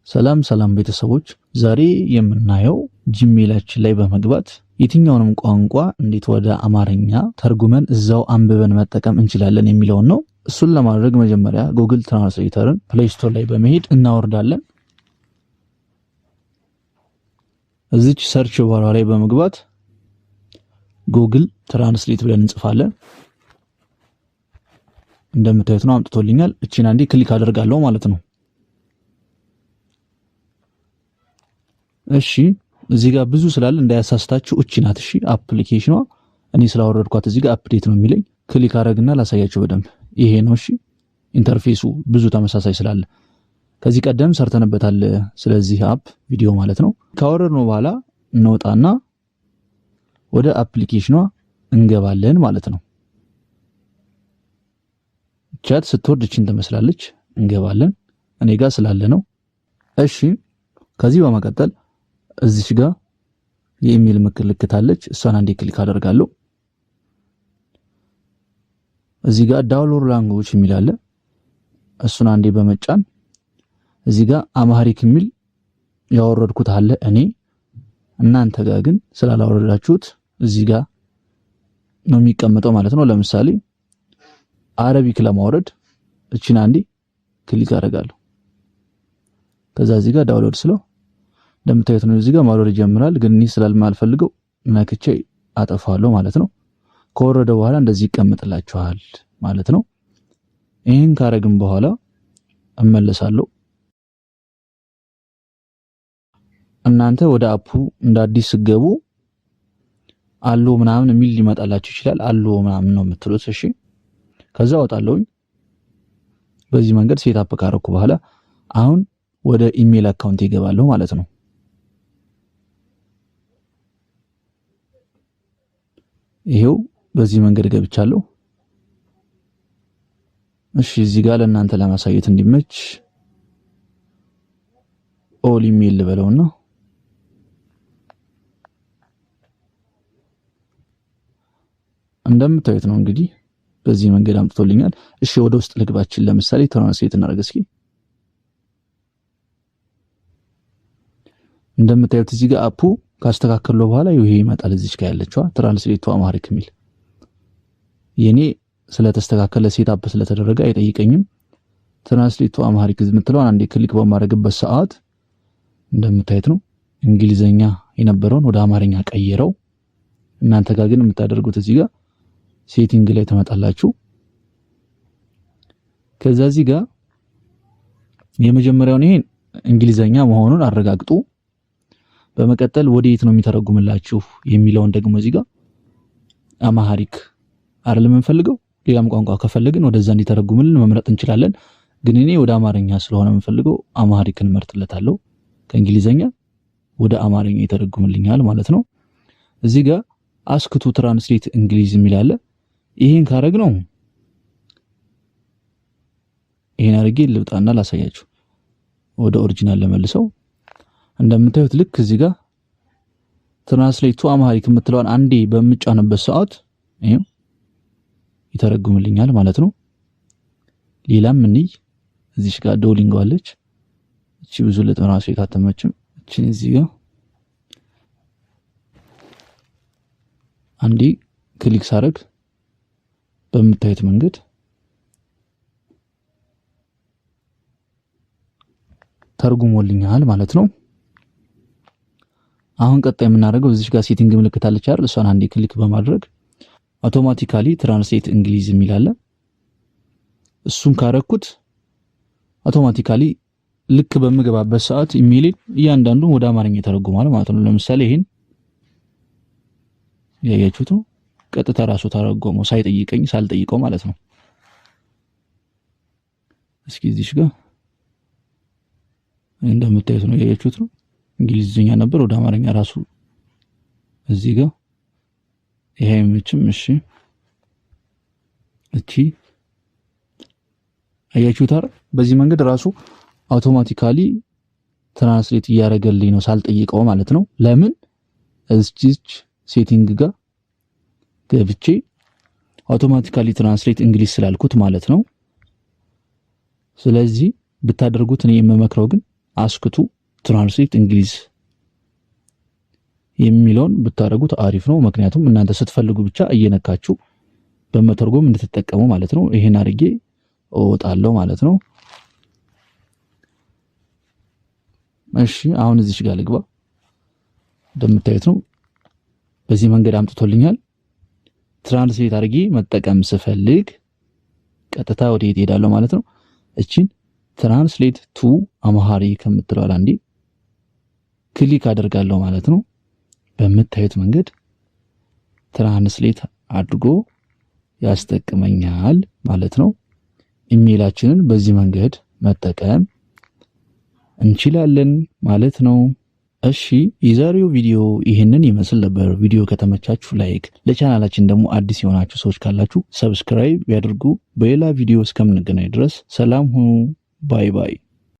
ሰላም ሰላም ቤተሰቦች፣ ዛሬ የምናየው ጂሜላችን ላይ በመግባት የትኛውንም ቋንቋ እንዴት ወደ አማርኛ ተርጉመን እዛው አንብበን መጠቀም እንችላለን የሚለውን ነው። እሱን ለማድረግ መጀመሪያ ጉግል ትራንስሌተርን ፕሌይ ስቶር ላይ በመሄድ እናወርዳለን። እዚች ሰርች ባሯ ላይ በመግባት ጉግል ትራንስሌት ብለን እንጽፋለን። እንደምታዩት ነው አምጥቶልኛል። እቺን አንዴ ክሊክ አደርጋለሁ ማለት ነው። እሺ እዚህ ጋር ብዙ ስላለ እንዳያሳስታችሁ እቺ ናት። እሺ አፕሊኬሽኗ እኔ ስላወረድኳት እዚህ ጋር አፕዴት ነው የሚለኝ። ክሊክ አደረግና ላሳያችሁ በደንብ። ይሄ ነው እሺ ኢንተርፌሱ ብዙ ተመሳሳይ ስላለ ከዚህ ቀደም ሰርተንበታል። ስለዚህ አፕ ቪዲዮ ማለት ነው። ካወረድነው በኋላ እንወጣና ወደ አፕሊኬሽኗ እንገባለን ማለት ነው። ቻት ስትወርድ እቺን ትመስላለች። እንገባለን እኔ ጋር ስላለ ነው። እሺ ከዚህ በመቀጠል እዚች ጋር የኢሜል ምልክት አለች። እሷን አንዴ ክሊክ አደርጋለሁ። እዚህ ጋር ዳውንሎድ ላንጉዌጅ የሚል አለ። እሱን አንዴ በመጫን እዚህ ጋር አማሪክ የሚል ያወረድኩት አለ እኔ። እናንተ ጋር ግን ስላላወረዳችሁት እዚህ ጋር ነው የሚቀመጠው ማለት ነው። ለምሳሌ አረቢክ ለማውረድ እቺን አንዴ ክሊክ አደርጋለሁ። ከዛ እዚህ ጋር ዳውንሎድ ስለው እንደምታዩት ነው እዚህ ጋር ማውረድ ይጀምራል። ግን እኔ ስላልማልፈልገው ነክቼ አጠፋለሁ ማለት ነው። ከወረደ በኋላ እንደዚህ ይቀመጥላችኋል ማለት ነው። ይሄን ካረግን በኋላ እመለሳለሁ። እናንተ ወደ አፑ እንደ አዲስ ስገቡ አሎ ምናምን የሚል ሊመጣላችሁ ይችላል። አሎ ምናምን ነው የምትሉት። እሺ ከዛ ወጣለሁኝ። በዚህ መንገድ ሴት አፕ ካረኩ በኋላ አሁን ወደ ኢሜል አካውንት ይገባለሁ ማለት ነው። ይሄው በዚህ መንገድ ገብቻለሁ። እሺ እዚህ ጋር ለእናንተ ለማሳየት እንዲመች ኦል ኢሜል ልበለውና እንደምታዩት ነው እንግዲህ በዚህ መንገድ አምጥቶልኛል። እሺ ወደ ውስጥ ልግባችን። ለምሳሌ ትራንስሌት እናደርግ እስኪ። እንደምታዩት እዚህ ጋር አፑ ካስተካከለው በኋላ ይሄ ይመጣል። እዚች ጋር ያለችዋ ትራንስሌት ቱ አማሪክ የሚል የኔ ስለተስተካከለ ሴት አፕ ስለተደረገ አይጠይቀኝም። ትራንስሌት ቱ አማሪክ የምትለውን አንዴ ክሊክ በማድረግበት ሰዓት እንደምታዩት ነው እንግሊዘኛ የነበረውን ወደ አማርኛ ቀየረው። እናንተ ጋር ግን የምታደርጉት እዚህ ጋር ሴቲንግ ላይ ተመጣላችሁ። ከዛ እዚህ ጋር የመጀመሪያውን ይሄን እንግሊዘኛ መሆኑን አረጋግጡ። በመቀጠል ወዴት ነው የሚተረጉምላችሁ የሚለውን ደግሞ እዚህ ጋር አማሃሪክ አይደለም የምንፈልገው። ሌላም ቋንቋ ከፈለግን ወደዛ እንዲተረጉምልን መምረጥ እንችላለን። ግን እኔ ወደ አማርኛ ስለሆነ የምንፈልገው አማሃሪክን መርጥለታለሁ። ከእንግሊዘኛ ወደ አማርኛ ይተረጉምልኛል ማለት ነው። እዚህ ጋር አስክቱ ትራንስሌት እንግሊዝ የሚል አለ። ይሄን ካረግ ነው ይሄን አድርጌ ልውጣና ላሳያችሁ። ወደ ኦሪጂናል ለመልሰው እንደምታዩት ልክ እዚህ ጋር ትራንስሌት ቱ አማሪክ የምትለዋን አንዴ በምጫንበት ሰዓት ይሄው ይተረጉምልኛል ማለት ነው። ሌላም እንይ እዚሽ ጋር ዶሊንጎ አለች። እቺ ብዙ ለትራንስሌት አተመችም። እቺን እዚህ ጋር አንዴ ክሊክ ሳረግ በምታዩት መንገድ ተርጉሞልኛል ማለት ነው። አሁን ቀጣይ የምናደርገው እዚህ ጋር ሴቲንግ ምልክት አለች አይደል? እሷን አንዴ ክሊክ በማድረግ አውቶማቲካሊ ትራንስሌት እንግሊዝ የሚል አለ። እሱን ካረኩት አውቶማቲካሊ ልክ በምገባበት ሰዓት ኢሜይል እያንዳንዱን ወደ አማርኛ ይተረጉማል ማለት ነው። ለምሳሌ ይሄን ያያችሁት ነው። ቀጥታ ራሱ ተረጎመው ሳይጠይቀኝ ሳልጠይቀው ማለት ነው። እስኪ እዚህ ጋር እንደምታዩት ነው። ያያችሁት ነው። እንግሊዝኛ ነበር ወደ አማርኛ ራሱ እዚህ ጋር ይሄ ምንም። እሺ እቺ አያችሁት አይደል? በዚህ መንገድ ራሱ አውቶማቲካሊ ትራንስሌት እያደረገልኝ ነው ሳልጠይቀው ማለት ነው። ለምን እዚች ሴቲንግ ጋር ገብቼ አውቶማቲካሊ ትራንስሌት እንግሊዝ ስላልኩት ማለት ነው። ስለዚህ ብታደርጉት እኔ የምመክረው ግን አስክቱ ትራንስሌት እንግሊዝ የሚለውን ብታደርጉት አሪፍ ነው። ምክንያቱም እናንተ ስትፈልጉ ብቻ እየነካችሁ በመተርጎም እንድትጠቀሙ ማለት ነው። ይሄን አድርጌ እወጣለሁ ማለት ነው። እሺ አሁን እዚህ ጋር ልግባ። እንደምታዩት ነው በዚህ መንገድ አምጥቶልኛል። ትራንስሌት አድርጌ መጠቀም ስፈልግ ቀጥታ ወደ የት ሄዳለሁ ማለት ነው። እቺን ትራንስሌት ቱ አምሃሪክ ከምትለው አንዴ ክሊክ አደርጋለሁ ማለት ነው። በምታዩት መንገድ ትራንስሌት አድርጎ ያስጠቅመኛል ማለት ነው። ኢሜይላችንን በዚህ መንገድ መጠቀም እንችላለን ማለት ነው። እሺ የዛሬው ቪዲዮ ይሄንን ይመስል ነበር። ቪዲዮ ከተመቻችሁ ላይክ፣ ለቻናላችን ደግሞ አዲስ የሆናችሁ ሰዎች ካላችሁ ሰብስክራይብ ያድርጉ። በሌላ ቪዲዮ እስከምንገናኝ ድረስ ሰላም ሁኑ። ባይ ባይ።